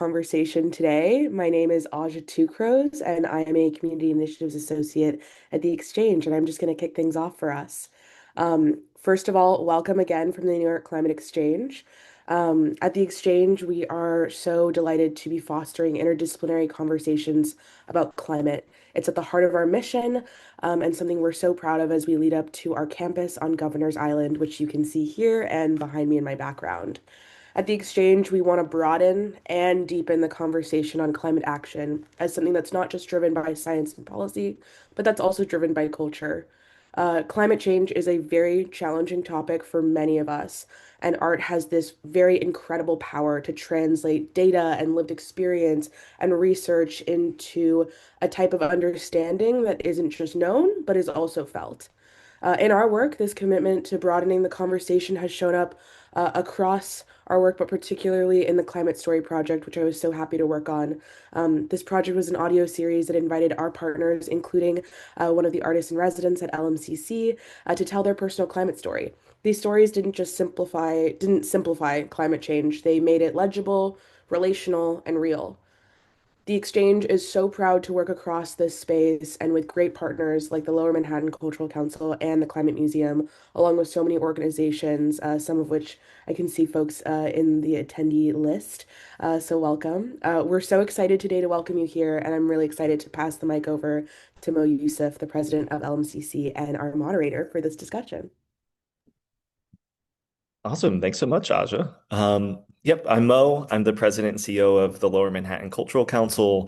conversation today. My name is Aja Tucros, and I am a Community Initiatives Associate at the Exchange, and I'm just going to kick things off for us. First of all, welcome again from the New York Climate Exchange. At the Exchange, we are so delighted to be fostering interdisciplinary conversations about climate. It's at the heart of our mission, and something we're so proud of as we lead up to our campus on Governor's Island, which you can see here and behind me in my background. At the Exchange, we want to broaden and deepen the conversation on climate action as something that's not just driven by science and policy, but that's also driven by culture. Climate change is a very challenging topic for many of us, and art has this very incredible power to translate data and lived experience and research into a type of understanding that isn't just known, but is also felt. In our work, this commitment to broadening the conversation has shown up across our work, but particularly in the Climate Story Project, which I was so happy to work on. This project was an audio series that invited our partners, including one of the artists in residence at LMCC, to tell their personal climate story. These stories didn't simplify climate change. They made it legible, relational, and real. The Exchange is so proud to work across this space and with great partners like the Lower Manhattan Cultural Council and the Climate Museum, along with so many organizations, some of which I can see folks in the attendee list. So welcome. We're so excited today to welcome you here, and I'm really excited to pass the mic over to Moe Yousuf, the president of LMCC and our moderator for this discussion. Awesome. Thanks so much, Aja. Yep, I'm Mo. I'm the president and CEO of the Lower Manhattan Cultural Council.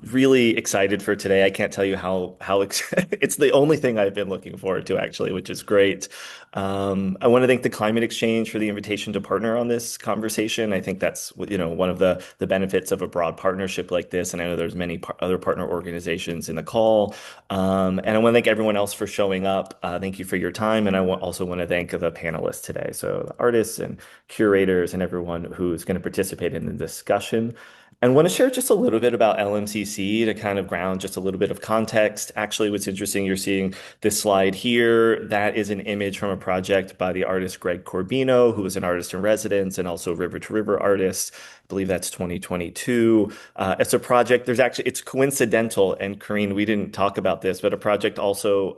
Really excited for today. I can't tell you how it's the only thing I've been looking forward to actually, which is great. I want to thank the Climate Exchange for the invitation to partner on this conversation. I think that's one of the benefits of a broad partnership like this. And I know there's many other partner organizations in the call. And I want to thank everyone else for showing up. Thank you for your time. And also want to thank the panelists today. So the artists and curators and everyone who's going to participate in the discussion. And want to share just a little bit about LMCC to kind of ground just a little bit of context. Actually, what's interesting, you're seeing this slide here. That is an image from a project by the artist Greg Corbino, who was an artist in residence and also River to River artist. I believe that's 2022. It's a project, it's coincidental. And Carine, we didn't talk about this, but a project also,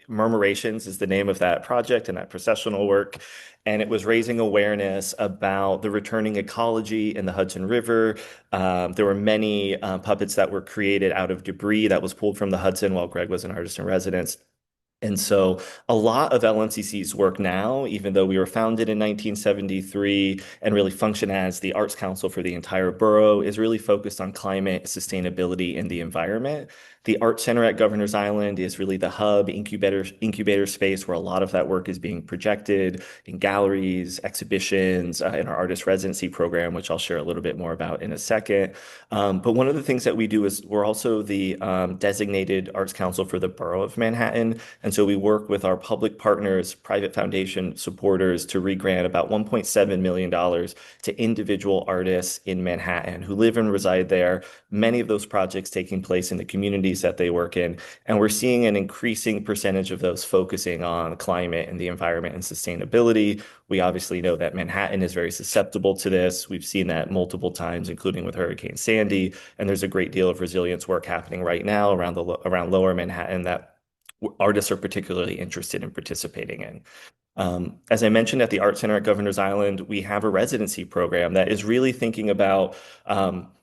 Murmurations is the name of that project and that processional work. And it was raising awareness about the returning ecology in the Hudson River. There were many puppets that were created out of debris that was pulled from the Hudson while Greg was an artist in residence. And so a lot of LMCC's work now, even though we were founded in 1973 and really function as the Arts Council for the entire borough, is really focused on climate, sustainability, and the environment. The Art Center at Governor's Island is really the hub incubator space where a lot of that work is being projected in galleries, exhibitions, in our artist residency program, which I'll share a little bit more about in a second. But one of the things that we do is we're also the designated Arts Council for the Borough of Manhattan. And so we work with our public partners, private foundation supporters to re-grant about $1.7 million to individual artists in Manhattan who live and reside there. Many of those projects taking place in the communities that they work in. And we're seeing an increasing percentage of those focusing on climate and the environment and sustainability. We obviously know that Manhattan is very susceptible to this. We've seen that multiple times, including with Hurricane Sandy. And there's a great deal of resilience work happening right now around Lower Manhattan that artists are particularly interested in participating in. As I mentioned at the Art Center at Governor's Island, we have a residency program that is really thinking about,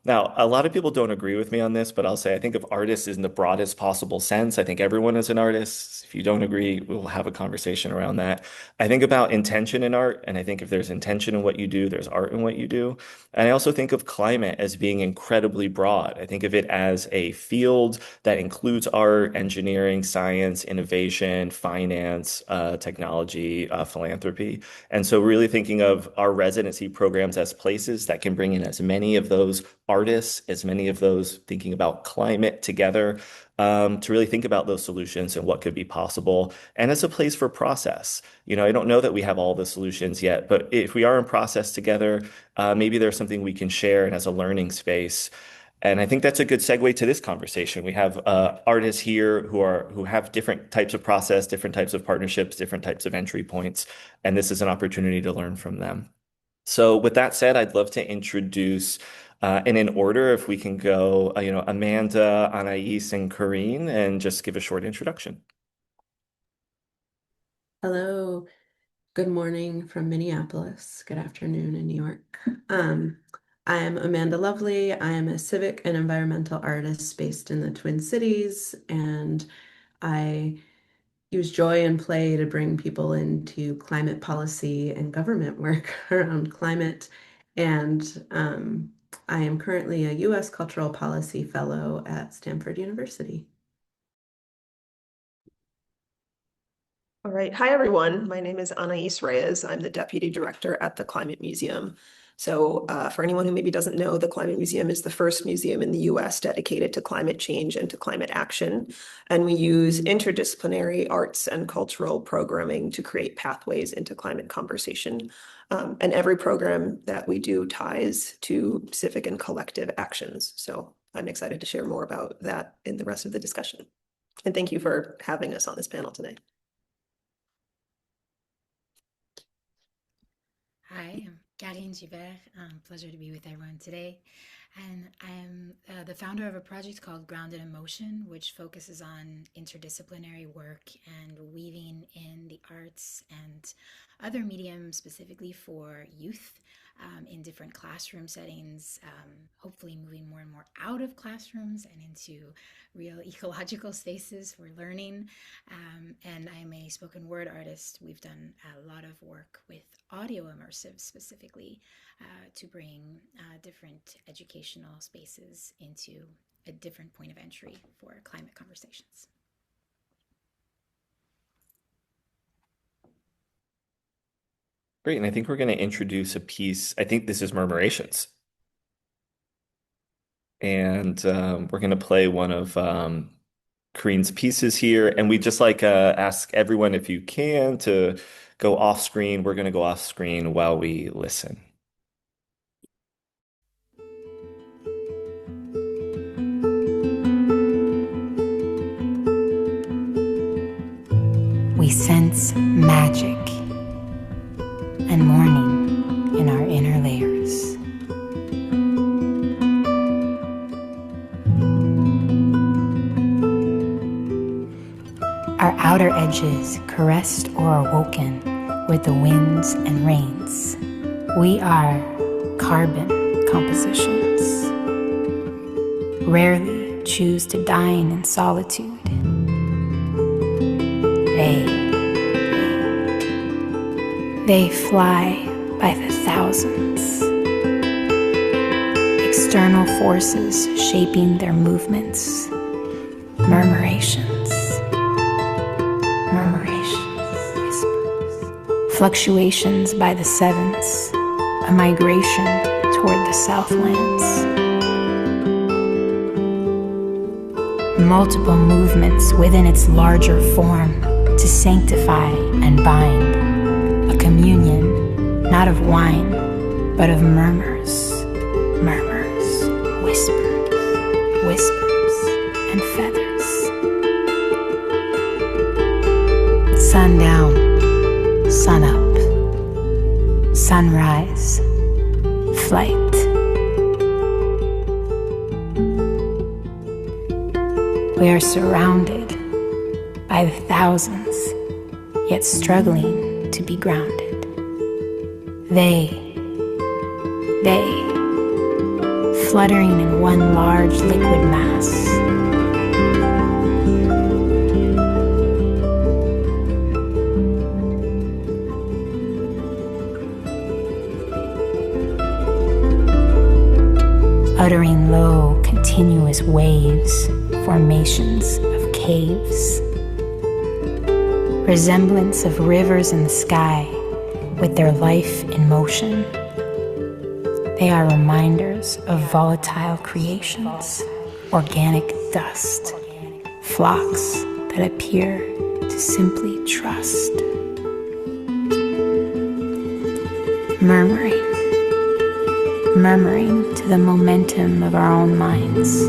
now, a lot of people don't agree with me on this, but I'll say I think of artists in the broadest possible sense. I think everyone is an artist. If you don't agree, we'll have a conversation around that. I think about intention in art, and I think if there's intention in what you do, there's art in what you do. And I also think of climate as being incredibly broad. I think of it as a field that includes art, engineering, science, innovation, finance, technology, philanthropy. And so really thinking of our residency programs as places that can bring in as many of those artists, as many of those thinking about climate together, to really think about those solutions and what could be possible. And it's a place for process. I don't know that we have all the solutions yet, but if we are in process together, maybe there's something we can share and as a learning space. And I think that's a good segue to this conversation. We have artists here who have different types of process, different types of partnerships, different types of entry points, and this is an opportunity to learn from them. So with that said, I'd love to introduce And in order, if we can go, Amanda, Anais, and Carine, and just give a short introduction. Hello, good morning from Minneapolis. Good afternoon in New York. Um, I am Amanda Lovelee. I am a civic and environmental artist based in the Twin Cities, and I use joy and play to bring people into climate policy and government work around climate. And I am currently a U.S. Cultural Policy Fellow at Stanford University. All right. Hi, everyone. My name is Anais Reyes. I'm the Deputy Director at the Climate Museum. So for anyone who maybe doesn't know, the Climate Museum is the first museum in the US dedicated to climate change and to climate action. And we use interdisciplinary arts and cultural programming to create pathways into climate conversation. And every program that we do ties to civic and collective actions. So I'm excited to share more about that in the rest of the discussion. And thank you for having us on this panel today. Hi, I'm Carine Gilbert. Pleasure to be with everyone today. And I am the founder of a project called Grounded in Motion, which focuses on interdisciplinary work and weaving in the arts and other mediums specifically for youth in different classroom settings, hopefully moving more and more out of classrooms and into real ecological spaces for learning. And I'm a spoken word artist. We've done a lot of work with audio immersive specifically to bring different educational spaces into a different point of entry for climate conversations. Great. And I think we're going to introduce a piece. I think this is Murmurations. And we're going to play one of Carine's pieces here. And we just ask everyone if you can to go off screen. We're going to go off screen while we listen. We sense magic and mourning in our inner layers. Our outer edges caressed or awoken with the winds and rains. We are carbon compositions. Rarely choose to dine in solitude. They fly by the thousands. External forces shaping their movements. Murmurations. Whispers. Fluctuations by the sevens. A migration toward the southlands. Multiple movements within its larger form to sanctify and bind. A communion, not of wine, but of murmurs, whispers, and feathers. Sun down, sun up, sunrise, flight. We are surrounded by the thousands, yet struggling to be grounded. They, fluttering in one large liquid mass. Uttering low, continuous waves, formations of caves. Resemblance of rivers in the sky with their life in motion. They are reminders of volatile creations, organic dust, flocks that appear to simply trust. Murmuring to the momentum of our own minds.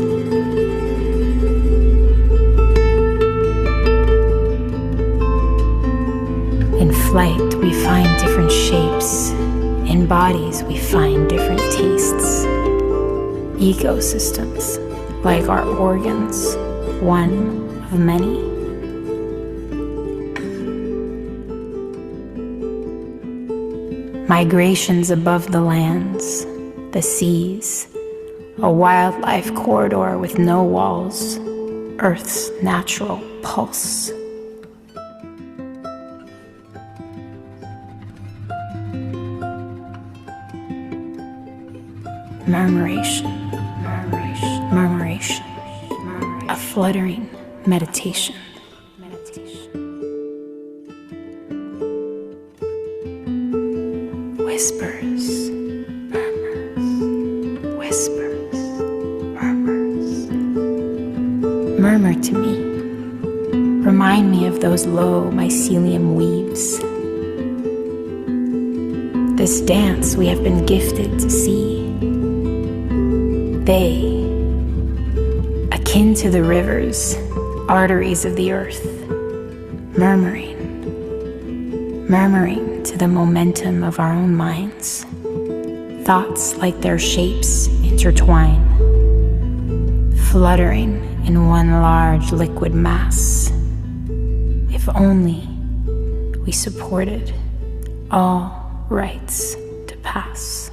In flight, we find different shapes. In bodies, we find different tastes. Ecosystems, like our organs, one of many. Migrations above the lands, the seas, a wildlife corridor with no walls, Earth's natural pulse. Murmuration, murmuration, murmuration, a fluttering meditation. Whispers, murmurs, whispers, murmurs. Murmur to me. Remind me of those low mycelium weaves. This dance we have been gifted to see. They, akin to the rivers, arteries of the earth, murmuring to the momentum of our own minds. Thoughts like their shapes intertwine, fluttering in one large liquid mass. If only we supported all rights to pass.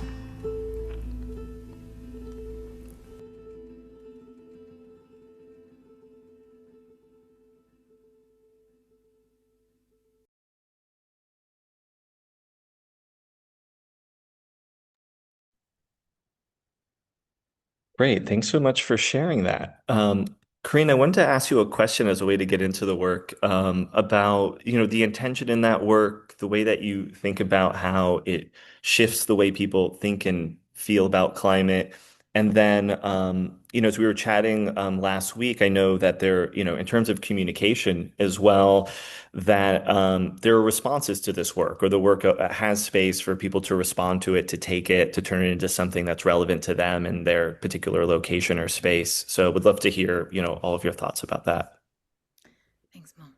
Great. Thanks so much for sharing that. Carine, I wanted to ask you a question as a way to get into the work about, the intention in that work, the way that you think about how it shifts the way people think and feel about climate. And then, as we were chatting last week, I know that there, in terms of communication as well, that there are responses to this work, or the work has space for people to respond to it, to take it, to turn it into something that's relevant to them and their particular location or space. So would love to hear, all of your thoughts about that. Thanks, Mom.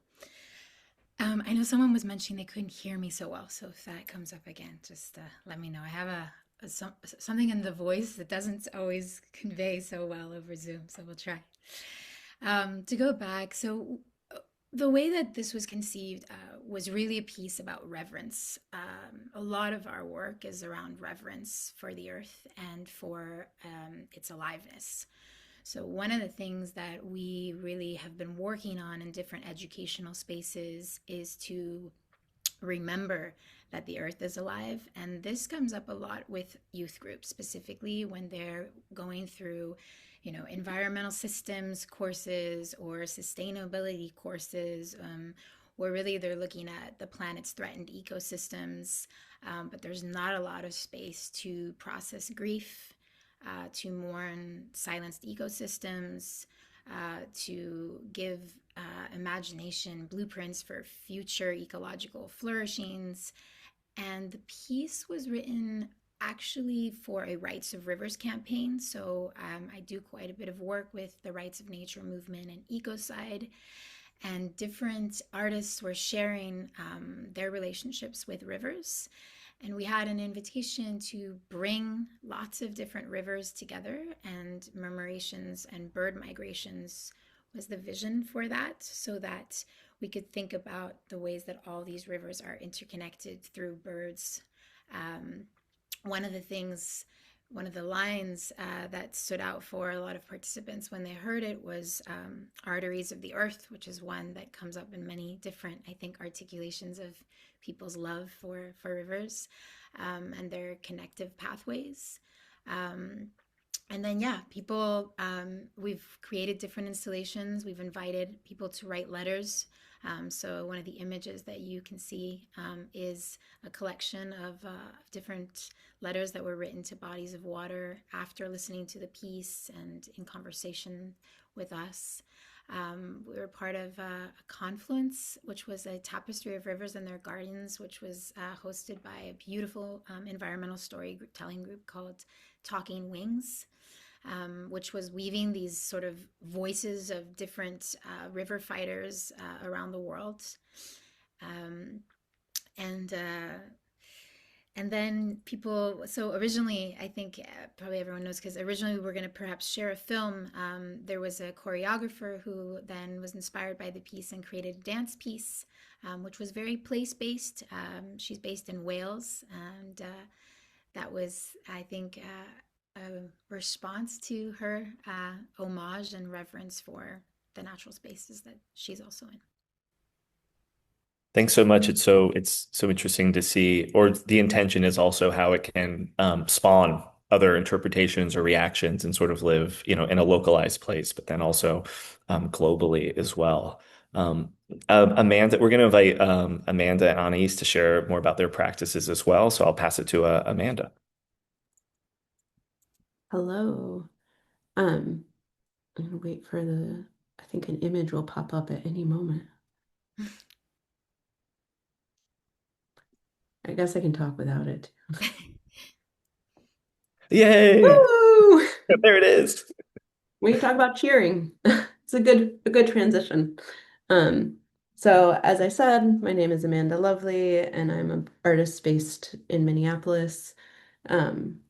I know someone was mentioning they couldn't hear me so well, so if that comes up again, just let me know. I have something in the voice that doesn't always convey so well over Zoom, so we'll try. To go back, so the way that this was conceived was really a piece about reverence. A lot of our work is around reverence for the earth and for its aliveness. So one of the things that we really have been working on in different educational spaces is to remember that the earth is alive. And this comes up a lot with youth groups, specifically when they're going through environmental systems courses or sustainability courses, where really they're looking at the planet's threatened ecosystems, but there's not a lot of space to process grief, to mourn silenced ecosystems, to give imagination blueprints for future ecological flourishings. And the piece was written actually for a Rights of Rivers campaign. So I do quite a bit of work with the Rights of Nature movement and Ecocide, and different artists were sharing their relationships with rivers. And we had an invitation to bring lots of different rivers together, and murmurations and bird migrations was the vision for that, so that we could think about the ways that all these rivers are interconnected through birds. One of the lines that stood out for a lot of participants when they heard it was arteries of the earth, which is one that comes up in many different, I think, articulations of people's love for rivers and their connective pathways. And then, people, we've created different installations. We've invited people to write letters. So one of the images that you can see is a collection of different letters that were written to bodies of water after listening to the piece and in conversation with us. We were part of a confluence, which was a tapestry of rivers and their gardens, which was hosted by a beautiful environmental storytelling group called Talking Wings, which was weaving these sort of voices of different river fighters around the world. And And then people, so originally, I think probably everyone knows because originally we were going to perhaps share a film. There was a choreographer who then was inspired by the piece and created a dance piece, which was very place-based. She's based in Wales, and that was, I think, a response to her homage and reverence for the natural spaces that she's also in. Thanks so much. It's so interesting to see, or the intention is also how it can spawn other interpretations or reactions and sort of live, in a localized place, but then also globally as well. Amanda, we're going to invite Amanda and Anais to share more about their practices as well. So I'll pass it to Amanda. Hello. I'm gonna wait for I think an image will pop up at any moment. I guess I can talk without it. Yay! Woo! There it is. We can talk about cheering. It's a good transition. Um, so as I said, my name is Amanda Lovelee, and I'm an artist based in Minneapolis. Um,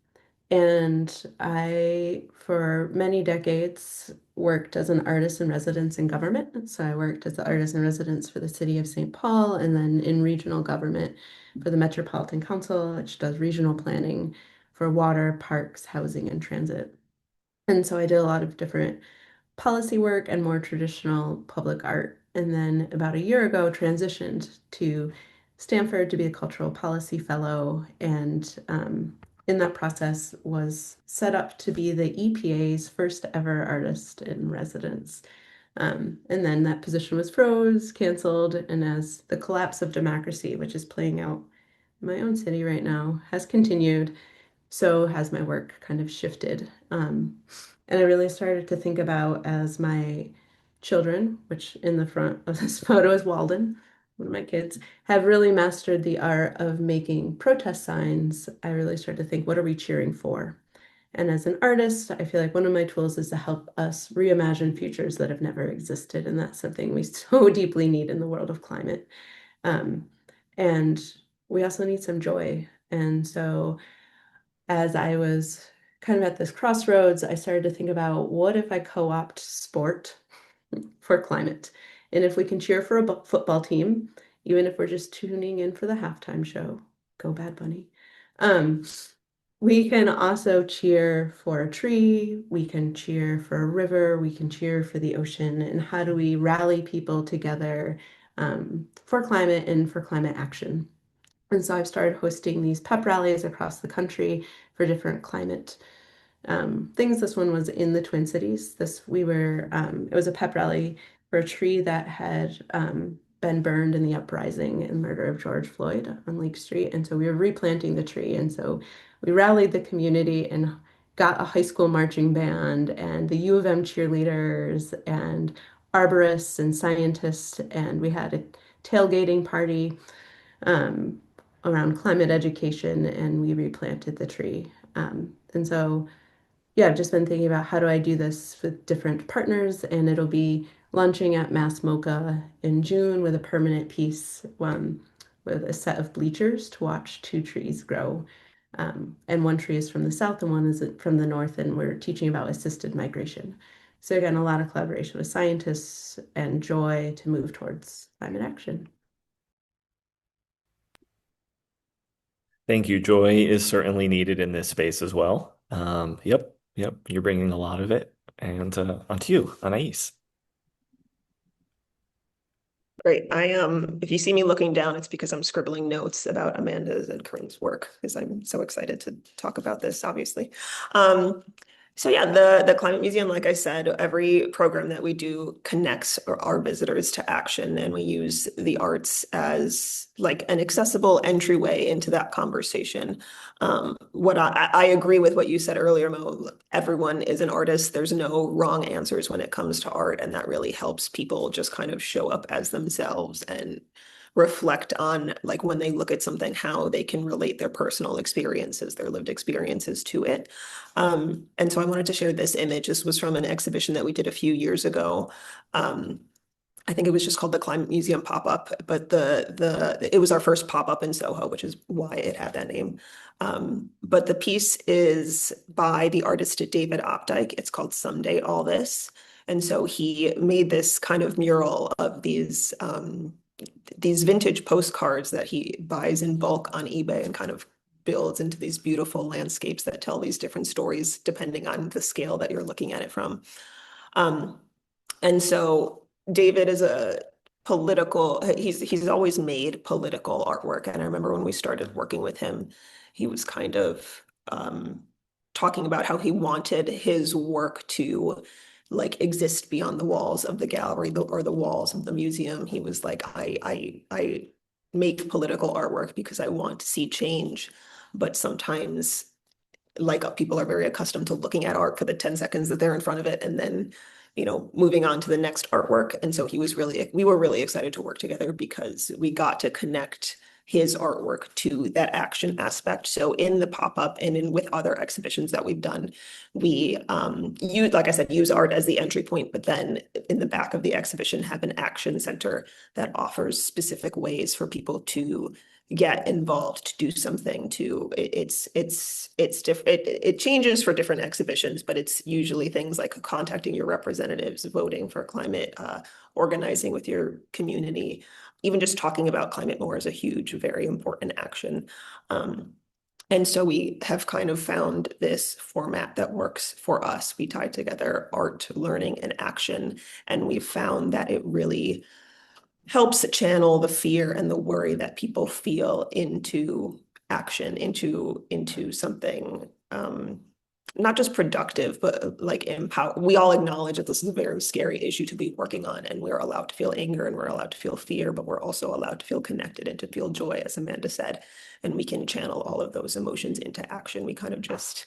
and I, for many decades, worked as an artist in residence in government. So I worked as the artist in residence for the city of St. Paul, and then in regional government for the Metropolitan Council, which does regional planning for water, parks, housing, and transit. And so I did a lot of different policy work and more traditional public art. And then about a year ago, transitioned to Stanford to be a cultural policy fellow. And in that process, was set up to be the EPA's first ever artist in residence. And then that position was canceled. And as the collapse of democracy, which is playing out in my own city right now, has continued, so has my work kind of shifted. And I really started to think about as my children, which in the front of this photo is Walden, one of my kids, have really mastered the art of making protest signs. I really started to think, what are we cheering for? And as an artist, I feel like one of my tools is to help us reimagine futures that have never existed. And that's something we so deeply need in the world of climate. Um, and we also need some joy. And so as I was kind of at this crossroads, I started to think about what if I co-opt sport for climate? And if we can cheer for a football team, even if we're just tuning in for the halftime show, go Bad Bunny. Um, we can also cheer for a tree, we can cheer for a river, we can cheer for the ocean. And how do we rally people together for climate and for climate action? And so I've started hosting these pep rallies across the country for different climate things. This one was in the Twin Cities. It was a pep rally for a tree that had been burned in the uprising and murder of George Floyd on Lake Street. And so we were replanting the tree. And so we rallied the community and got a high school marching band and the U of M cheerleaders and arborists and scientists. And we had a tailgating party um, around climate education, and we replanted the tree. And so, yeah, I've just been thinking about how do I do this with different partners, and it'll be launching at Mass MoCA in June with a permanent piece with a set of bleachers to watch two trees grow. And one tree is from the south and one is from the north, and we're teaching about assisted migration. So again, a lot of collaboration with scientists and joy to move towards climate action. Thank you. Joy is certainly needed in this space as well. Yep. You're bringing a lot of it. And onto you, Anais. Great. If you see me looking down, it's because I'm scribbling notes about Amanda's and Carine's work, because I'm so excited to talk about this, obviously. So yeah, the Climate Museum, like I said, every program that we do connects our visitors to action, and we use the arts as like an accessible entryway into that conversation. What I agree with what you said earlier, Mo. Everyone is an artist. There's no wrong answers when it comes to art, and that really helps people just kind of show up as themselves and reflect on, like, when they look at something, how they can relate their personal experiences, their lived experiences to it. And so I wanted to share this image. This was from an exhibition that we did a few years ago. I think it was just called the Climate Museum pop-up, but it was our first pop-up in Soho, which is why it had that name. But the piece is by the artist David Opdyke. It's called Someday All This. And so he made this kind of mural of these vintage postcards that he buys in bulk on eBay and kind of builds into these beautiful landscapes that tell these different stories depending on the scale that you're looking at it from. Um, and so David is a he's always made political artwork. And I remember when we started working with him, he was kind of talking about how he wanted his work to like exist beyond the walls of the gallery or the walls of the museum. He was like, I make political artwork because I want to see change, but sometimes like people are very accustomed to looking at art for the 10 seconds that they're in front of it and then moving on to the next artwork. And so we were really excited to work together because we got to connect his artwork to that action aspect. So in the pop-up and with other exhibitions that we've done, we use, like I said, use art as the entry point, but then in the back of the exhibition have an action center that offers specific ways for people to get involved, to do something, it's different. It changes for different exhibitions, but it's usually things like contacting your representatives, voting for climate, organizing with your community. Even just talking about climate more is a huge, very important action. And so we have kind of found this format that works for us. We tie together art, learning, and action, and we've found that it really helps channel the fear and the worry that people feel into action, into something not just productive, but like empower. We all acknowledge that this is a very scary issue to be working on, and we're allowed to feel anger and we're allowed to feel fear, but we're also allowed to feel connected and to feel joy, as Amanda said, and we can channel all of those emotions into action. We kind of just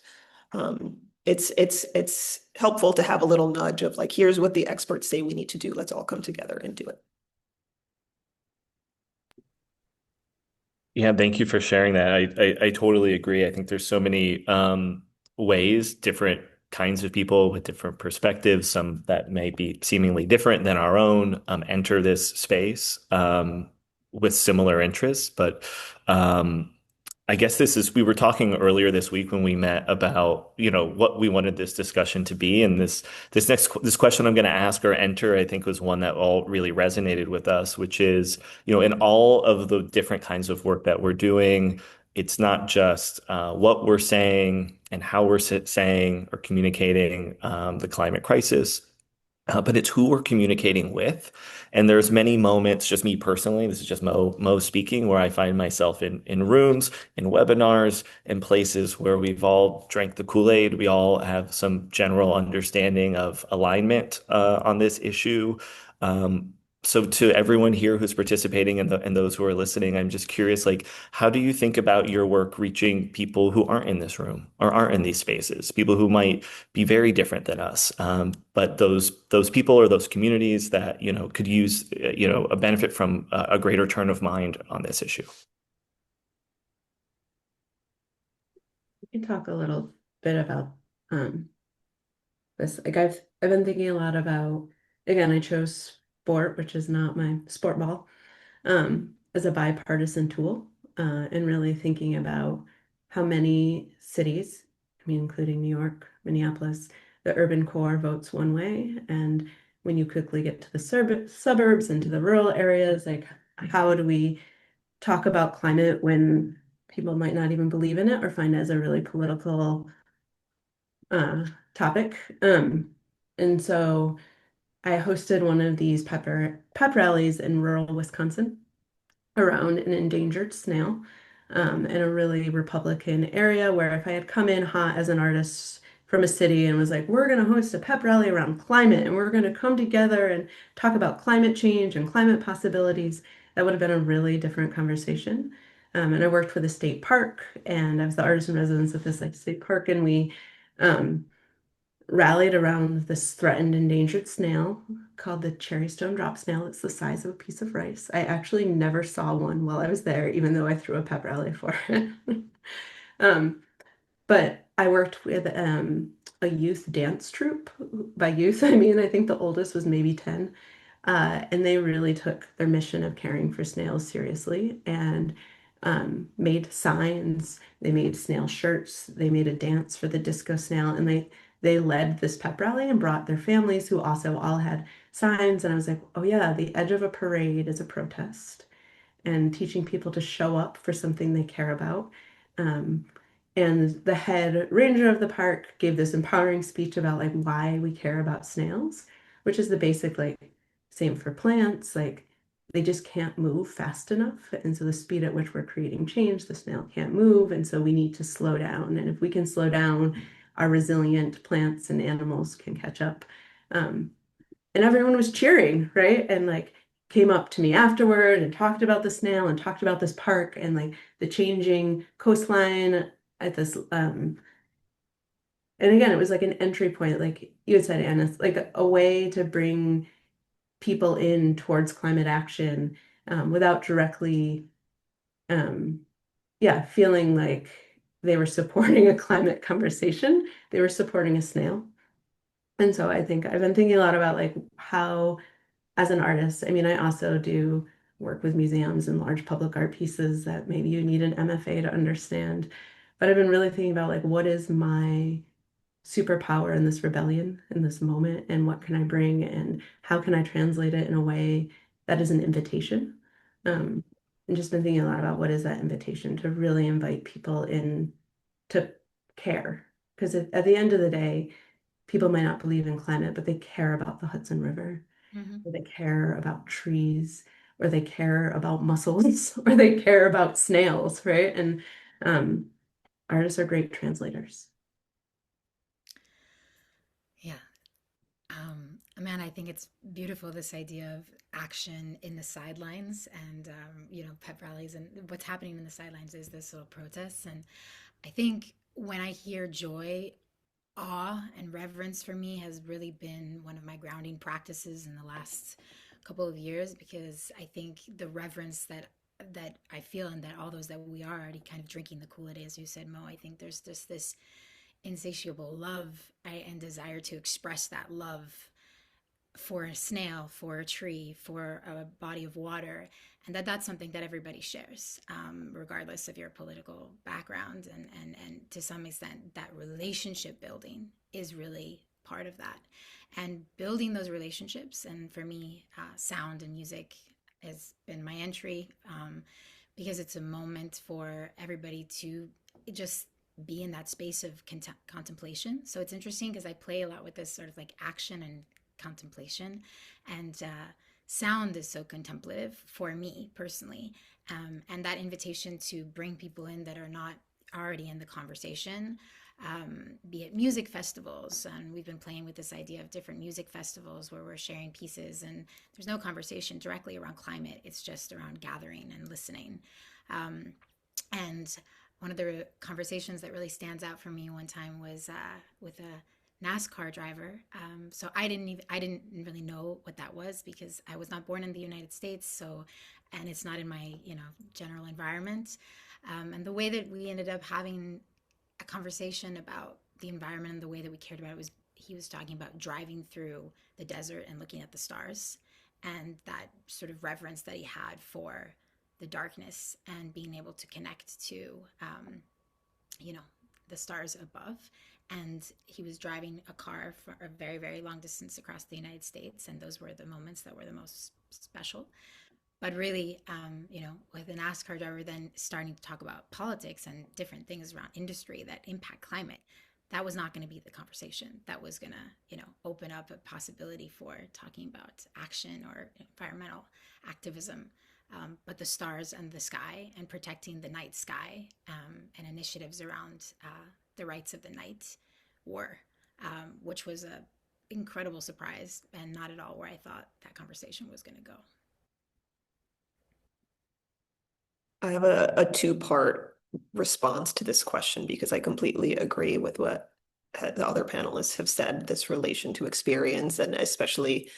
it's helpful to have a little nudge of like, here's what the experts say we need to do. Let's all come together and do it. Yeah, thank you for sharing that. I totally agree. I think there's so many ways, different kinds of people with different perspectives, some that may be seemingly different than our own, enter this space with similar interests. But um, I guess we were talking earlier this week when we met about, what we wanted this discussion to be. And this question I'm going to ask or enter, I think was one that all really resonated with us, which is, in all of the different kinds of work that we're doing, it's not just what we're saying and how we're saying or communicating the climate crisis, but it's who we're communicating with. And there's many moments, just me personally, this is just Mo speaking, where I find myself in rooms, in webinars, in places where we've all drank the Kool-Aid. We all have some general understanding of alignment on this issue. So to everyone here who's participating and those who are listening, I'm just curious, like, how do you think about your work reaching people who aren't in this room or aren't in these spaces, people who might be very different than us, but those people or those communities that could use a benefit from a greater turn of mind on this issue? We can talk a little bit about this. Like I've been thinking a lot about, again, I chose sport, which is not my sport ball, as a bipartisan tool, and really thinking about how many cities, I mean, including New York, Minneapolis, the urban core votes one way, and when you quickly get to the suburbs and to the rural areas, like how do we talk about climate when people might not even believe in it or find it as a really political topic? And so I hosted one of these pep rallies in rural Wisconsin around an endangered snail, in a really Republican area where if I had come in hot as an artist from a city and was like, we're going to host a pep rally around climate and we're going to come together and talk about climate change and climate possibilities, that would have been a really different conversation. And I worked for the state park and I was the artist in residence at this like state park, and we rallied around this threatened endangered snail called the cherrystone drop snail. It's the size of a piece of rice. I actually never saw one while I was there, even though I threw a pep rally for it. But I worked with a youth dance troupe. By youth, I mean, I think the oldest was maybe 10. And they really took their mission of caring for snails seriously and made signs. They made snail shirts. They made a dance for the disco snail, and they led this pep rally and brought their families who also all had signs. And I was like, oh yeah, the edge of a parade is a protest, and teaching people to show up for something they care about. Um, and the head ranger of the park gave this empowering speech about like why we care about snails, which is the basic like same for plants, like they just can't move fast enough. And so the speed at which we're creating change, the snail can't move. And so we need to slow down. And if we can slow down, our resilient plants and animals can catch up. Um, and everyone was cheering, right? And like came up to me afterward and talked about the snail and talked about this park and like the changing coastline at this and again it was like an entry point, like you had said, Anna, like a way to bring people in towards climate action without directly yeah, feeling like they were supporting a climate conversation. They were supporting a snail. And so I think I've been thinking a lot about like how as an artist, I mean, I also do work with museums and large public art pieces that maybe you need an MFA to understand. But I've been really thinking about like, what is my superpower in this rebellion in this moment, and what can I bring, and how can I translate it in a way that is an invitation? Um, and just been thinking a lot about what is that invitation to really invite people in to care. Because at the end of the day, people might not believe in climate, but they care about the Hudson River, Mm-hmm. or they care about trees, or they care about mussels, or they care about snails, right? And um, artists are great translators. Yeah. Amanda, I think it's beautiful, this idea of action in the sidelines and, pep rallies, and what's happening in the sidelines is this little protests. And I think when I hear joy, awe and reverence for me has really been one of my grounding practices in the last couple of years, because I think the reverence that I feel, and that all those that we are already kind of drinking the Kool-Aid, as you said, Mo, I think there's just this insatiable love and desire to express that love for a snail, for a tree, for a body of water, and that's something that everybody shares, regardless of your political background, and to some extent, that relationship building is really part of that, and building those relationships. And for me, sound and music has been my entry, because it's a moment for everybody to just be in that space of contemplation. So it's interesting because I play a lot with this sort of like action and contemplation, and sound is so contemplative for me personally, and that invitation to bring people in that are not already in the conversation, be it music festivals. And we've been playing with this idea of different music festivals where we're sharing pieces, and there's no conversation directly around climate, it's just around gathering and listening. And one of the conversations that really stands out for me one time was with a NASCAR driver. So I didn't really know what that was, because I was not born in the United States. So, and it's not in my, general environment. And the way that we ended up having a conversation about the environment and the way that we cared about it was, he was talking about driving through the desert and looking at the stars, and that sort of reverence that he had for the darkness and being able to connect to, you know, the stars above. And he was driving a car for a very, very long distance across the United States. And those were the moments that were the most special. But really, with a NASCAR driver then starting to talk about politics and different things around industry that impact climate, that was not going to be the conversation. That was going to, open up a possibility for talking about action or environmental activism. But the stars and the sky, and protecting the night sky, and initiatives around the rights of the night were, which was a incredible surprise, and not at all where I thought that conversation was going to go. I have a two-part response to this question, because I completely agree with what the other panelists have said, this relation to experience, and especially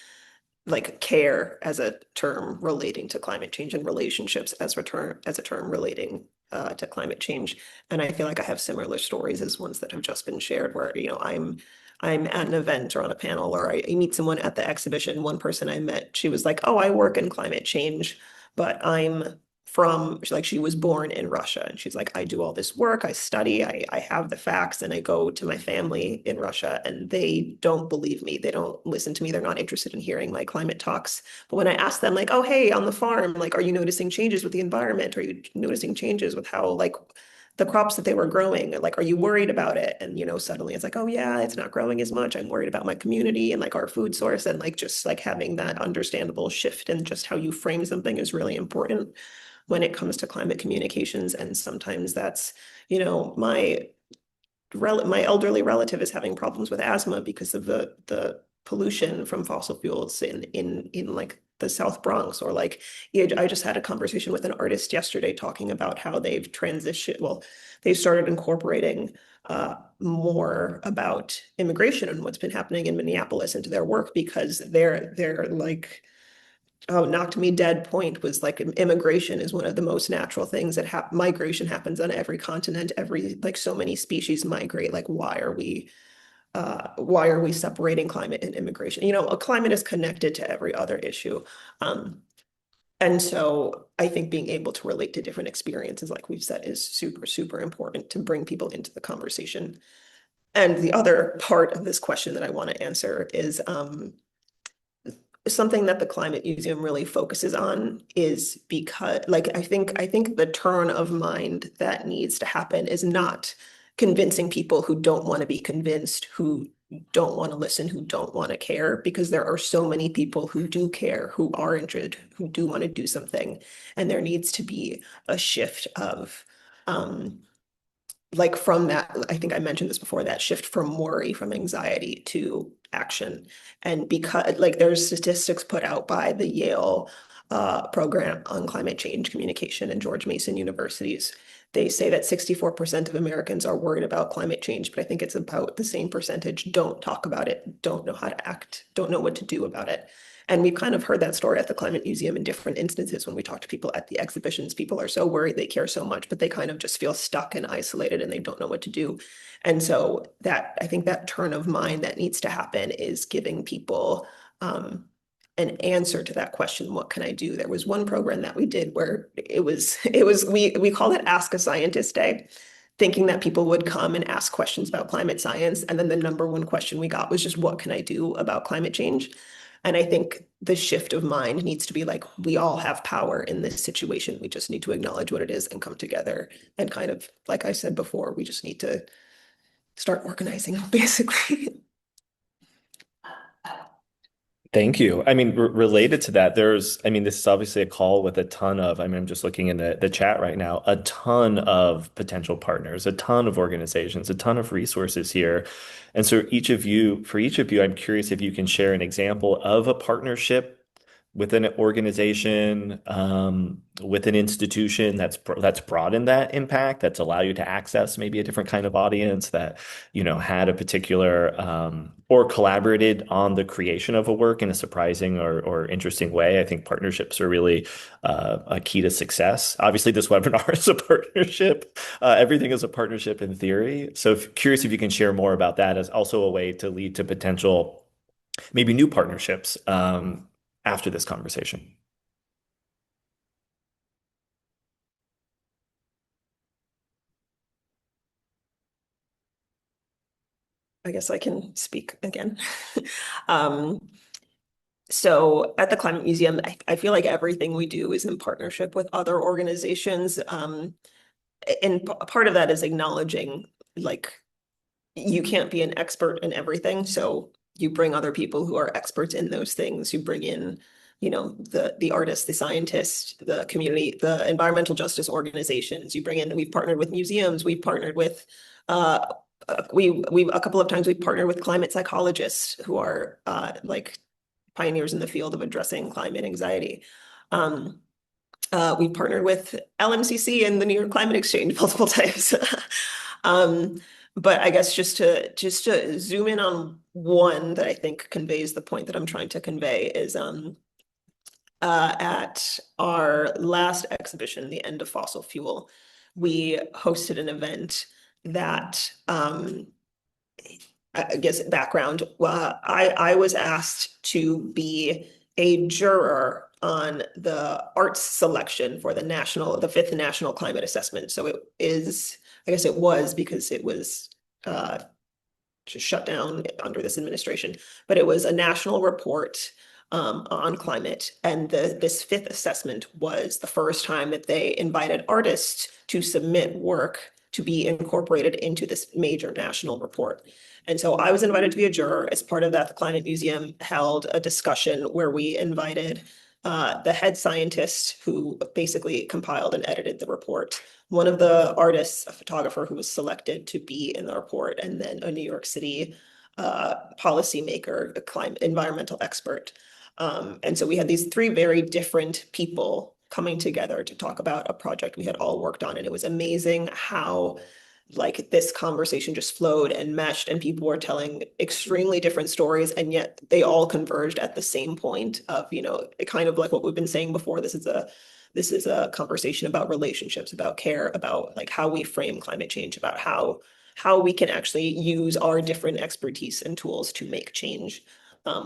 like care as a term relating to climate change, and relationships as a term relating to climate change. And I feel like I have similar stories as ones that have just been shared, where I'm at an event or on a panel, or I meet someone at the exhibition. One person I met, she was like, "Oh, I work in climate change, but I'm from," like, she was born in Russia. And she's like, "I do all this work, I study, I have the facts, and I go to my family in Russia, and they don't believe me. They don't listen to me. They're not interested in hearing my climate talks. But when I ask them, like, oh, hey, on the farm, like, are you noticing changes with the environment? Are you noticing changes with how, like, the crops that they were growing, like, are you worried about it?" And, suddenly it's like, "Oh yeah, it's not growing as much. I'm worried about my community and, like, our food source." And, like, just like having that understandable shift in just how you frame something is really important when it comes to climate communications. And sometimes that's, my my elderly relative is having problems with asthma because of the pollution from fossil fuels in like the South Bronx. Or like, I just had a conversation with an artist yesterday talking about how they've transitioned. Well, they started incorporating more about immigration and what's been happening in Minneapolis into their work, because they're like, oh, knocked me dead point was like, immigration is one of the most natural things that migration happens on every continent. Like, so many species migrate. Like, why are we separating climate and immigration? A climate is connected to every other issue. And so I think being able to relate to different experiences, like we've said, is super, super important to bring people into the conversation. And the other part of this question that I want to answer is, something that the Climate Museum really focuses on is, because, like, I think the turn of mind that needs to happen is not convincing people who don't want to be convinced, who don't want to listen, who don't want to care, because there are so many people who do care, who are interested, who do want to do something. And there needs to be a shift of, like, from that, I think I mentioned this before, that shift from worry, from anxiety to action. And because, like, there's statistics put out by the Yale program on climate change communication and George Mason universities. They say that 64% of Americans are worried about climate change, but I think it's about the same percentage don't talk about it, don't know how to act, don't know what to do about it. And we've kind of heard that story at the Climate Museum in different instances. When we talk to people at the exhibitions, people are so worried, they care so much, but they kind of just feel stuck and isolated and they don't know what to do. And so I think that turn of mind that needs to happen is giving people an answer to that question: what can I do? There was one program that we did where we called it Ask a Scientist Day, thinking that people would come and ask questions about climate science. And then the number one question we got was just, what can I do about climate change? And I think the shift of mind needs to be like, we all have power in this situation. We just need to acknowledge what it is and come together. And kind of, like I said before, we just need to start organizing, basically. Thank you. I mean, related to that, I mean, this is obviously a call with a ton of, I mean, I'm just looking in the chat right now, a ton of potential partners, a ton of organizations, a ton of resources here. And so for each of you, I'm curious if you can share an example of a partnership with an organization, with an institution that's broadened that impact, that's allowed you to access maybe a different kind of audience, that had a particular or collaborated on the creation of a work in a surprising or interesting way. I think partnerships are really a key to success. Obviously, this webinar is a partnership. Everything is a partnership in theory. So curious if you can share more about that as also a way to lead to potential maybe new partnerships after this conversation. I guess I can speak again. So at the Climate Museum, I feel like everything we do is in partnership with other organizations. And part of that is acknowledging, like, you can't be an expert in everything. So you bring other people who are experts in those things. You bring in, the artists, the scientists, the community, the environmental justice organizations. We've partnered with museums. We've partnered with, we a couple of times we've partnered with climate psychologists who are like pioneers in the field of addressing climate anxiety. We've partnered with LMCC and the New York Climate Exchange multiple times. But I guess just to zoom in on one that I think conveys the point that I'm trying to convey is, at our last exhibition, The End of Fossil Fuel, we hosted an event that I guess background, I was asked to be a juror on the arts selection for the fifth national climate assessment. So it is, I guess it was because it was uh, just shut down under this administration, but it was a national report on climate. And this fifth assessment was the first time that they invited artists to submit work to be incorporated into this major national report. And so I was invited to be a juror. As part of that, the Climate Museum held a discussion where we invited the head scientist who basically compiled and edited the report, one of the artists, a photographer who was selected to be in the report, and then a New York City policymaker, a climate environmental expert. And so we had these three very different people coming together to talk about a project we had all worked on. And it was amazing how like this conversation just flowed and meshed, and people were telling extremely different stories, and yet they all converged at the same point of, kind of like what we've been saying before. This is a conversation about relationships, about care, about like how we frame climate change, about how we can actually use our different expertise and tools to make change.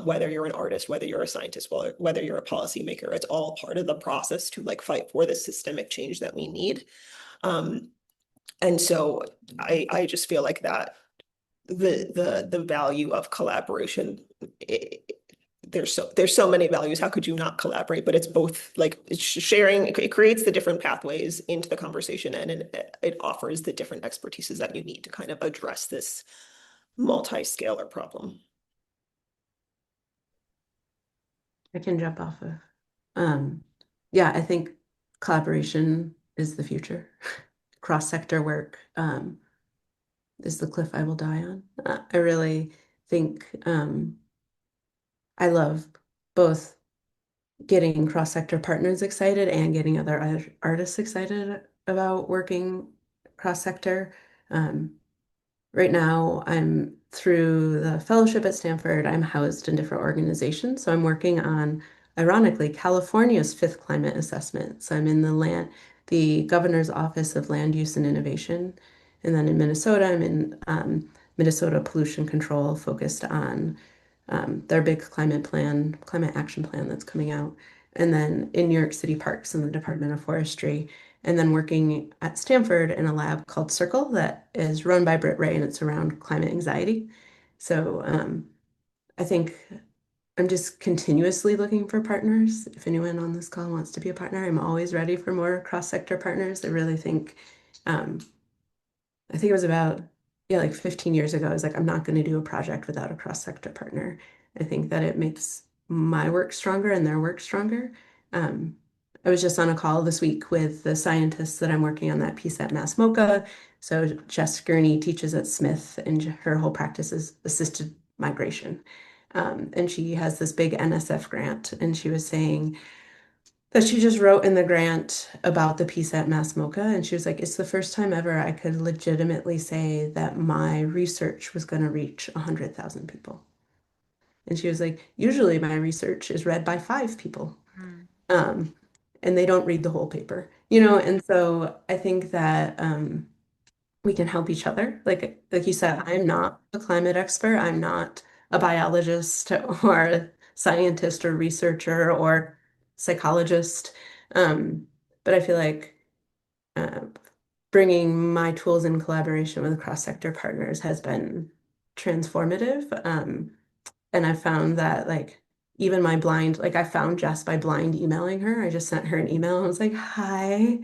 Whether you're an artist, whether you're a scientist, whether you're a policymaker, it's all part of the process to like fight for the systemic change that we need. And so I just feel like that the value of collaboration, there's so many values. How could you not collaborate? But it's both like it's sharing, it creates the different pathways into the conversation, and it offers the different expertises that you need to kind of address this multi-scalar problem. I can jump off of. Yeah, I think collaboration is the future. Cross-sector work is the cliff I will die on. I really think I love both getting cross-sector partners excited and getting other artists excited about working cross-sector. Right now, I'm through the fellowship at Stanford, I'm housed in different organizations. So I'm working on, ironically, California's fifth climate assessment. So I'm in the Governor's Office of Land Use and Innovation. And then in Minnesota, I'm in Minnesota Pollution Control, focused on their big climate action plan that's coming out. And then in New York City Parks in the Department of Forestry, and then working at Stanford in a lab called Circle that is run by Britt Ray, and it's around climate anxiety. So I think I'm just continuously looking for partners. If anyone on this call wants to be a partner, I'm always ready for more cross-sector partners. I really think, I think it was about, yeah, like 15 years ago, I was like, I'm not going to do a project without a cross-sector partner. I think that it makes my work stronger and their work stronger. I was just on a call this week with the scientists that I'm working on that piece at Mass MoCA. So Jess Gurney teaches at Smith, and her whole practice is assisted migration. And she has this big NSF grant, and she was saying that she just wrote in the grant about the piece at Mass MoCA, and she was like, it's the first time ever I could legitimately say that my research was going to reach 100,000 people. And she was like, usually my research is read by 5 people. Um, and they don't read the whole paper, and so I think that we can help each other. Like you said, I'm not a climate expert. I'm not a biologist or a scientist or researcher or psychologist. But I feel like uh, bringing my tools in collaboration with cross-sector partners has been transformative. And I found that like even I found Jess by blind emailing her. I just sent her an email and I was like, hi,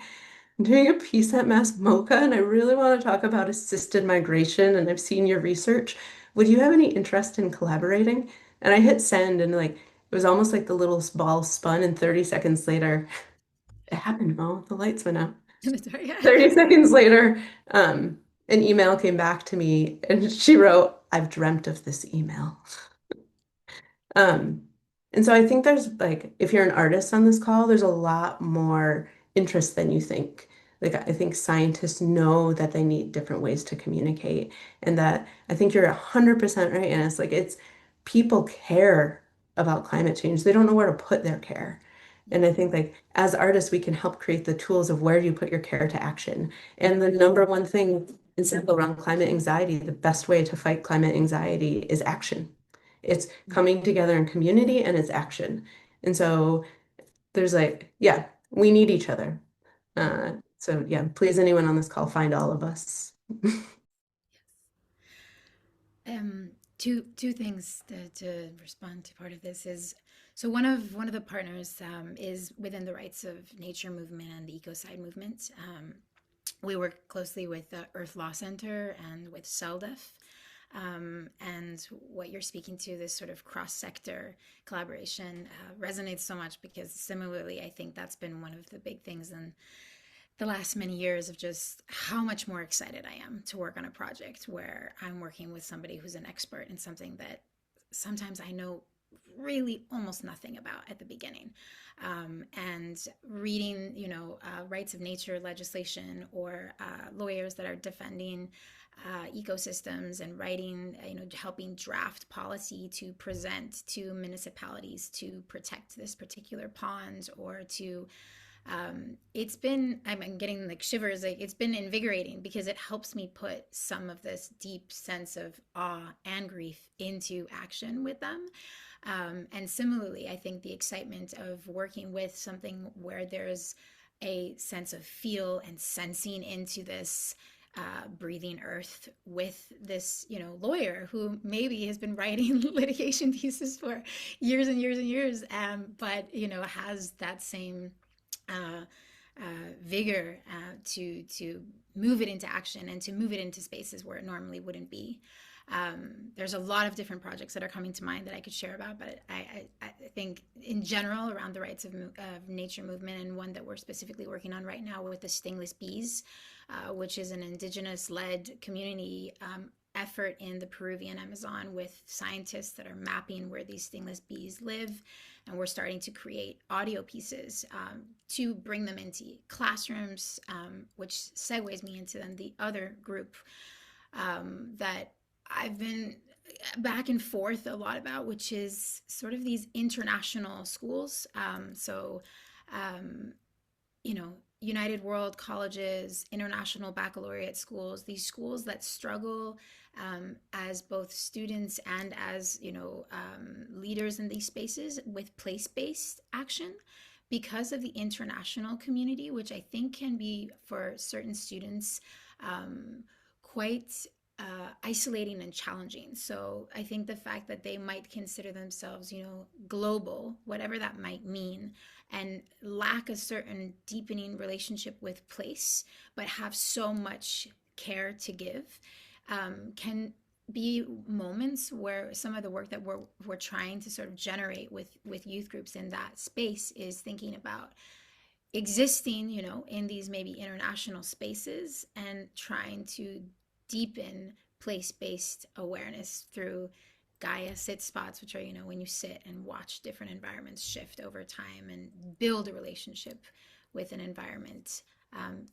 I'm doing a piece at Mass MoCA and I really want to talk about assisted migration and I've seen your research. Would you have any interest in collaborating? And I hit send and like it was almost like the little ball spun and 30 seconds later, it happened, Mo. The lights went out. Sorry. 30 seconds later, an email came back to me and she wrote, I've dreamt of this email. Um, and so I think there's like, if you're an artist on this call, there's a lot more interest than you think. Like, I think scientists know that they need different ways to communicate, and that I think you're 100% right. And it's like, it's people care about climate change. They don't know where to put their care. And I think like as artists, we can help create the tools of where you put your care to action. And the number one thing example around climate anxiety, the best way to fight climate anxiety is action. It's coming together in community and it's action. And so there's like, yeah, we need each other. So yeah, please anyone on this call, find all of us. Um, two things to respond to part of this is so one of the partners is within the rights of nature movement and the ecocide movement. We work closely with the Earth Law Center and with CELDEF. And what you're speaking to, this sort of cross-sector collaboration, resonates so much because similarly, I think that's been one of the big things in the last many years of just how much more excited I am to work on a project where I'm working with somebody who's an expert in something that sometimes I know really almost nothing about at the beginning. And reading, rights of nature legislation or lawyers that are defending ecosystems and writing, helping draft policy to present to municipalities to protect this particular pond or to I'm getting like shivers, like it's been invigorating because it helps me put some of this deep sense of awe and grief into action with them. And similarly, I think the excitement of working with something where there's a sense of feel and sensing into this breathing earth with this, lawyer who maybe has been writing litigation thesis for years and years and years, but has that same uh, vigor to move it into action and to move it into spaces where it normally wouldn't be. There's a lot of different projects that are coming to mind that I could share about, but I think in general around the rights of nature movement, and one that we're specifically working on right now with the stingless bees, which is an indigenous-led community effort in the Peruvian Amazon with scientists that are mapping where these stingless bees live. And we're starting to create audio pieces to bring them into classrooms, which segues me into then the other group that I've been back and forth a lot about, which is sort of these international schools. Um, United World Colleges, international baccalaureate schools, these schools that struggle as both students and as leaders in these spaces with place-based action because of the international community, which I think can be for certain students quite isolating and challenging. So I think the fact that they might consider themselves, global, whatever that might mean, and lack a certain deepening relationship with place, but have so much care to give, can be moments where some of the work that we're trying to sort of generate with youth groups in that space is thinking about existing, in these maybe international spaces and trying to deepen place-based awareness through Gaia sit spots, which are, when you sit and watch different environments shift over time and build a relationship with an environment,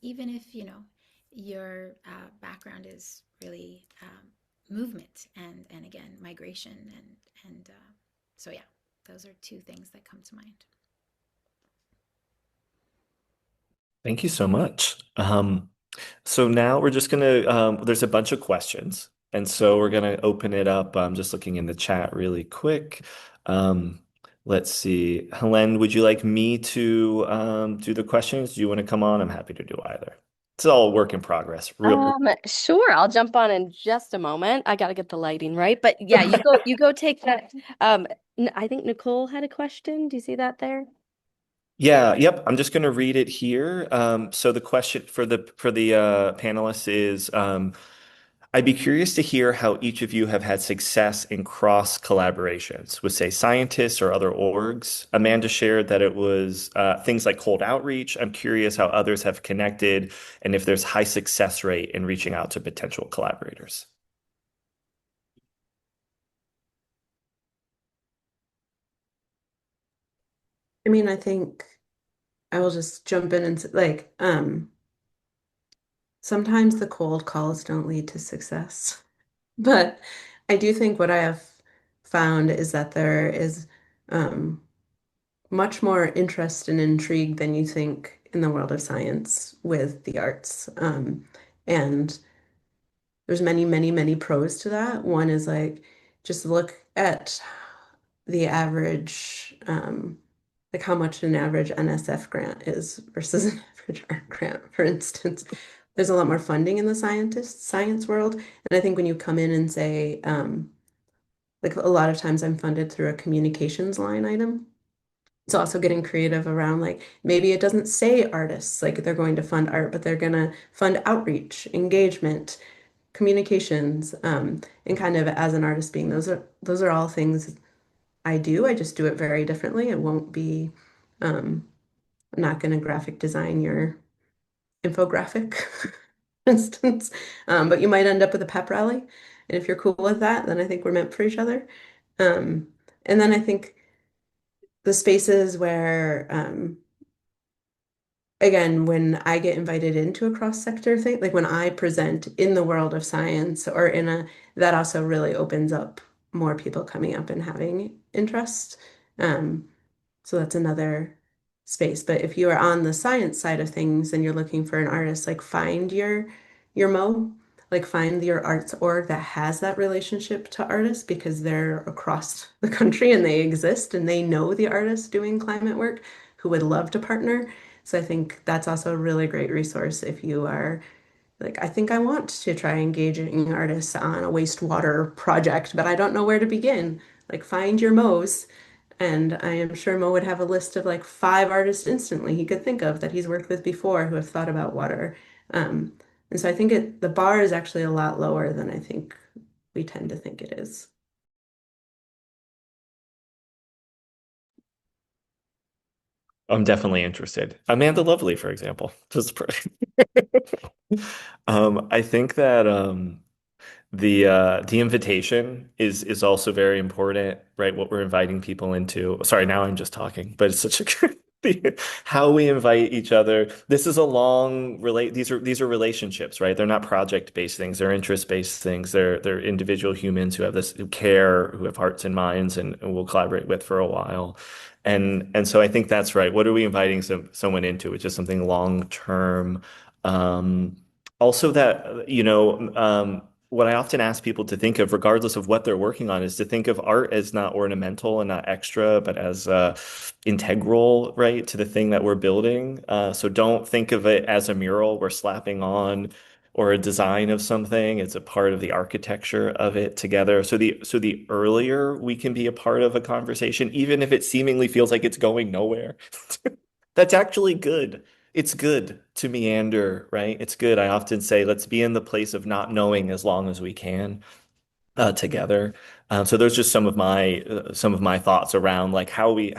even if, your background is really movement and again, migration. And so, yeah, those are two things that come to mind. Thank you so much. So now we're just gonna, there's a bunch of questions. And so we're gonna open it up. I'm just looking in the chat really quick. Um, let's see. Helen, would you like me to do the questions? Do you want to come on? I'm happy to do either. It's all a work in progress. Sure, I'll jump on in just a moment. I gotta get the lighting right. But yeah, you go take that. I think Nicole had a question. Do you see that there? Yeah, yep. I'm just going to read it here. So the question for the panelists is, I'd be curious to hear how each of you have had success in cross collaborations with, say, scientists or other orgs. Amanda shared that it was things like cold outreach. I'm curious how others have connected and if there's high success rate in reaching out to potential collaborators. I mean, I think I will just jump in and like, sometimes the cold calls don't lead to success. But I do think what I have found is that there is much more interest and intrigue than you think in the world of science with the arts. And there's many, many, many pros to that. One is like just look at the average, like how much an average NSF grant is versus an average art grant, for instance. There's a lot more funding in the science world. And I think when you come in and say, like a lot of times I'm funded through a communications line item. It's also getting creative around like maybe it doesn't say artists, like they're going to fund art, but they're going to fund outreach, engagement, communications, and kind of as an artist being those are all things I do. I just do it very differently. It won't be I'm not going to graphic design your infographic, for instance, but you might end up with a pep rally. And if you're cool with that, then I think we're meant for each other. Um, and then I think the spaces where again, when I get invited into a cross-sector thing, like when I present in the world of science or that also really opens up more people coming up and having interest. Um, so that's another space. But if you are on the science side of things and you're looking for an artist, like find your Mo, like find your arts org that has that relationship to artists because they're across the country and they exist and they know the artists doing climate work who would love to partner. So I think that's also a really great resource if you are like, I think I want to try engaging artists on a wastewater project, but I don't know where to begin. Like, find your Mo's. And I am sure Mo would have a list of like 5 artists instantly he could think of that he's worked with before who have thought about water. Um, and so I think the bar is actually a lot lower than I think we tend to think it is. I'm definitely interested. Amanda Lovelee, for example. Just I think that the invitation is also very important, right? What we're inviting people into. Sorry, now I'm just talking, but it's such a how we invite each other. This is a long relate. These are relationships, right? They're not project-based things. They're interest-based things. They're individual humans who have this who care, who have hearts and minds, and will collaborate with for a while. And so I think that's right. What are we inviting someone into? It's just something long term. Um, Also that, what I often ask people to think of, regardless of what they're working on, is to think of art as not ornamental and not extra, but as integral, right, to the thing that we're building. So don't think of it as a mural we're slapping on or a design of something. It's a part of the architecture of it together. So the earlier we can be a part of a conversation, even if it seemingly feels like it's going nowhere, that's actually good. It's good to meander, right? It's good. I often say, let's be in the place of not knowing as long as we can together. So those are just some of my thoughts around like how we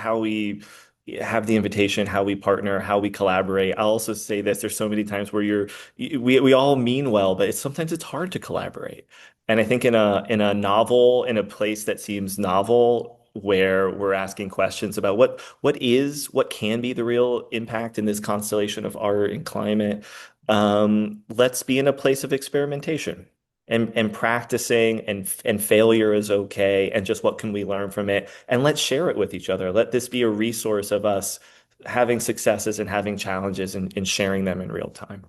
have the invitation, how we partner, how we collaborate. I'll also say this: there's so many times where we all mean well, but sometimes it's hard to collaborate. And I think in a novel, in a place that seems novel, where we're asking questions about what can be the real impact in this constellation of art and climate. Let's be in a place of experimentation and practicing, and failure is okay, and just what can we learn from it, and let's share it with each other. Let this be a resource of us having successes and having challenges, and sharing them in real time.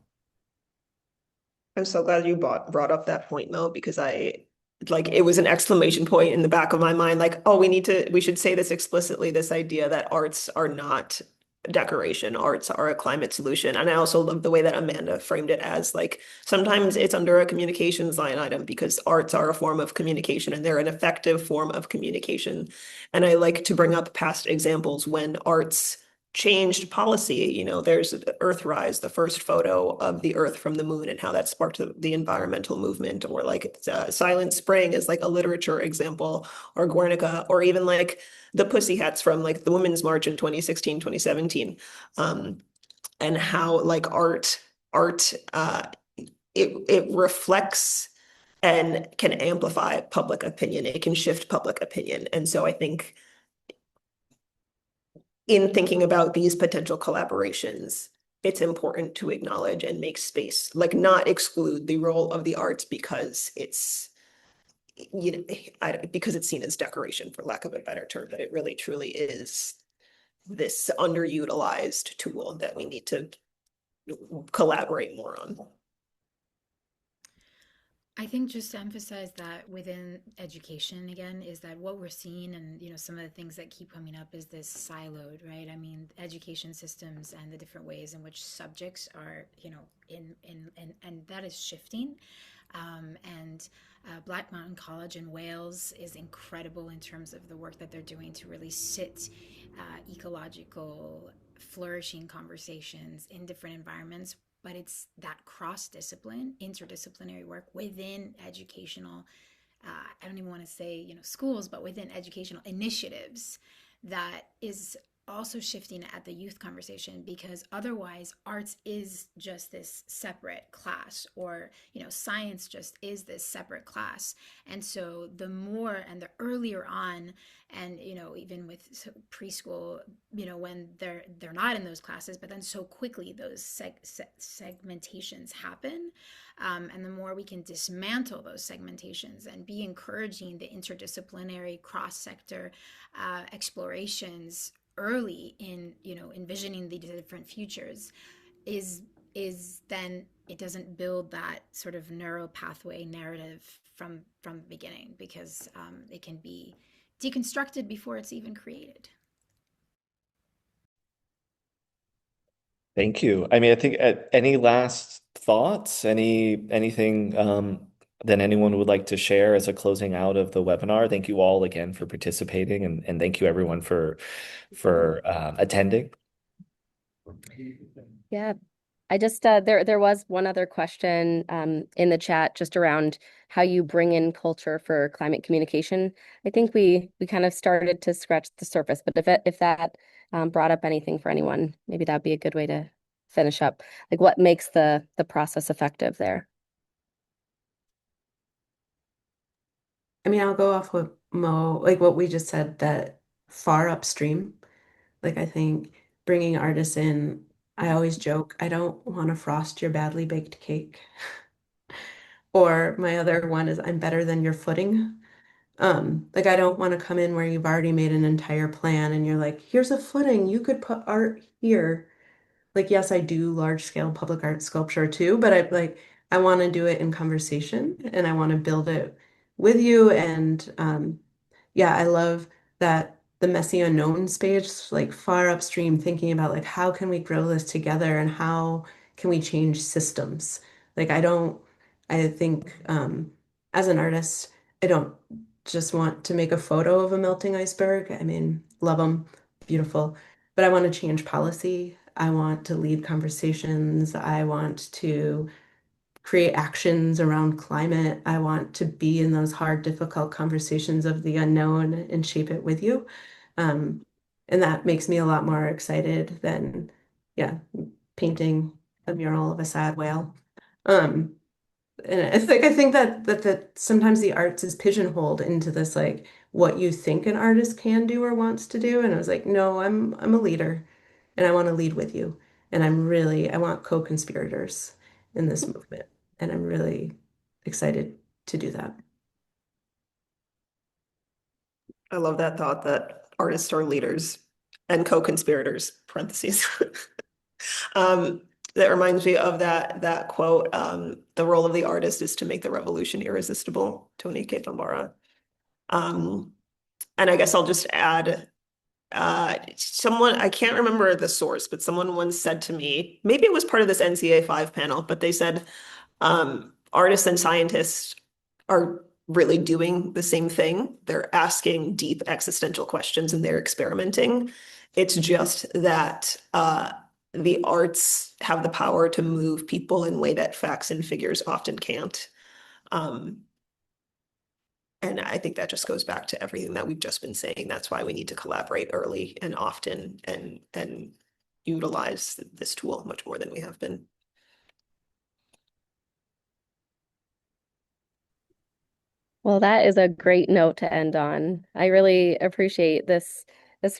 I'm so glad you brought up that point, Mo, because it was an exclamation point in the back of my mind, like, oh, we should say this explicitly, this idea that arts are not decoration, arts are a climate solution. And I also love the way that Amanda framed it as like, sometimes it's under a communications line item because arts are a form of communication and they're an effective form of communication. And I like to bring up past examples when arts changed policy. There's Earthrise, the first photo of the Earth from the moon and how that sparked the environmental movement, or like Silent Spring is like a literature example, or Guernica, or even like the Pussycats from like the Women's March in 2016, 2017. And how like art it reflects and can amplify public opinion. It can shift public opinion. And so I think in thinking about these potential collaborations, it's important to acknowledge and make space, like not exclude the role of the arts because it's because it's seen as decoration, for lack of a better term, but it really truly is this underutilized tool that we need to collaborate more on. I think just to emphasize that within education again is that what we're seeing and some of the things that keep coming up is this siloed, right? I mean, education systems and the different ways in which subjects are, and that is shifting. And Black Mountain College in Wales is incredible in terms of the work that they're doing to really sit ecological, flourishing conversations in different environments. But it's that cross discipline, interdisciplinary work within educational, I don't even want to say, schools, but within educational initiatives that is also shifting at the youth conversation, because otherwise arts is just this separate class, or science just is this separate class. And so the more and the earlier on, and even with preschool, when they're not in those classes, but then so quickly those segmentations happen, and the more we can dismantle those segmentations and be encouraging the interdisciplinary cross-sector explorations early in envisioning the different futures, is then it doesn't build that sort of neural pathway narrative from the beginning, because it can be deconstructed before it's even created. Thank you. I mean, I think any last thoughts, anything that anyone would like to share as a closing out of the webinar? Thank you all again for participating, and thank you everyone for attending. Yeah, I just there was one other question in the chat just around how you bring in culture for climate communication. I think we kind of started to scratch the surface, but if that brought up anything for anyone, maybe that'd be a good way to finish up. Like, what makes the process effective there? I mean, I'll go off what Mo, like what we just said, that far upstream. Like, I think bringing artists in, I always joke, I don't want to frost your badly baked cake. Or my other one is, I'm better than your footing. Like, I don't want to come in where you've already made an entire plan and you're like, here's a footing, you could put art here. Like, yes, I do large scale public art sculpture too, but I want to do it in conversation and I want to build it with you. And yeah, I love that the messy unknown space, like far upstream, thinking about like how can we grow this together and how can we change systems. Like, I think as an artist, I don't just want to make a photo of a melting iceberg. I mean, love them, beautiful, but I want to change policy. I want to lead conversations. I want to create actions around climate. I want to be in those hard, difficult conversations of the unknown and shape it with you. Um, and that makes me a lot more excited than, yeah, painting a mural of a sad whale. Um, and it's like I think that sometimes the arts is pigeonholed into this like what you think an artist can do or wants to do. And I was like, no, I'm a leader and I want to lead with you. And I want co-conspirators in this movement. And I'm really excited to do that. I love that thought that artists are leaders and co-conspirators, parentheses. That reminds me of that quote, the role of the artist is to make the revolution irresistible, Tony K. Bambara. And I guess I'll just add, someone, I can't remember the source, but someone once said to me, maybe it was part of this NCA 5 panel, but they said, artists and scientists are really doing the same thing. They're asking deep existential questions and they're experimenting. It's just that the arts have the power to move people in a way that facts and figures often can't. And I think that just goes back to everything that we've just been saying. That's why we need to collaborate early and often and utilize this tool much more than we have been. Well, that is a great note to end on. I really appreciate this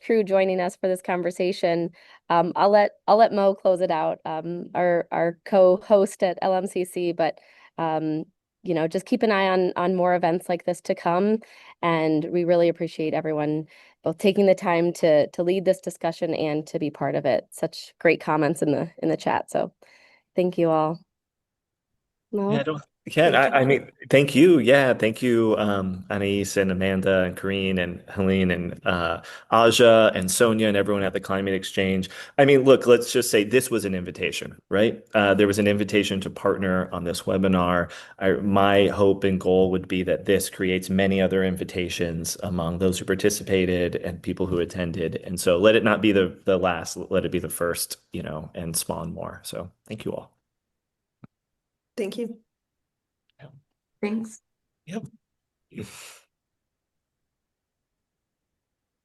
crew joining us for this conversation. I'll let Mo close it out, our co-host at LMCC, but just keep an eye on more events like this to come. And we really appreciate everyone both taking the time to lead this discussion and to be part of it. Such great comments in the chat. So thank you all. Mo? Yeah, Yeah, Thank you. I mean, thank you. Yeah, thank you, Anais and Amanda and Carine and Helene and Aja and Sonia and everyone at the Climate Exchange. I mean, look, let's just say this was an invitation, right? There was an invitation to partner on this webinar. My hope and goal would be that this creates many other invitations among those who participated and people who attended. And so let it not be the last, let it be the first, and spawn more. So thank you all. Thank you. Thanks. Yep.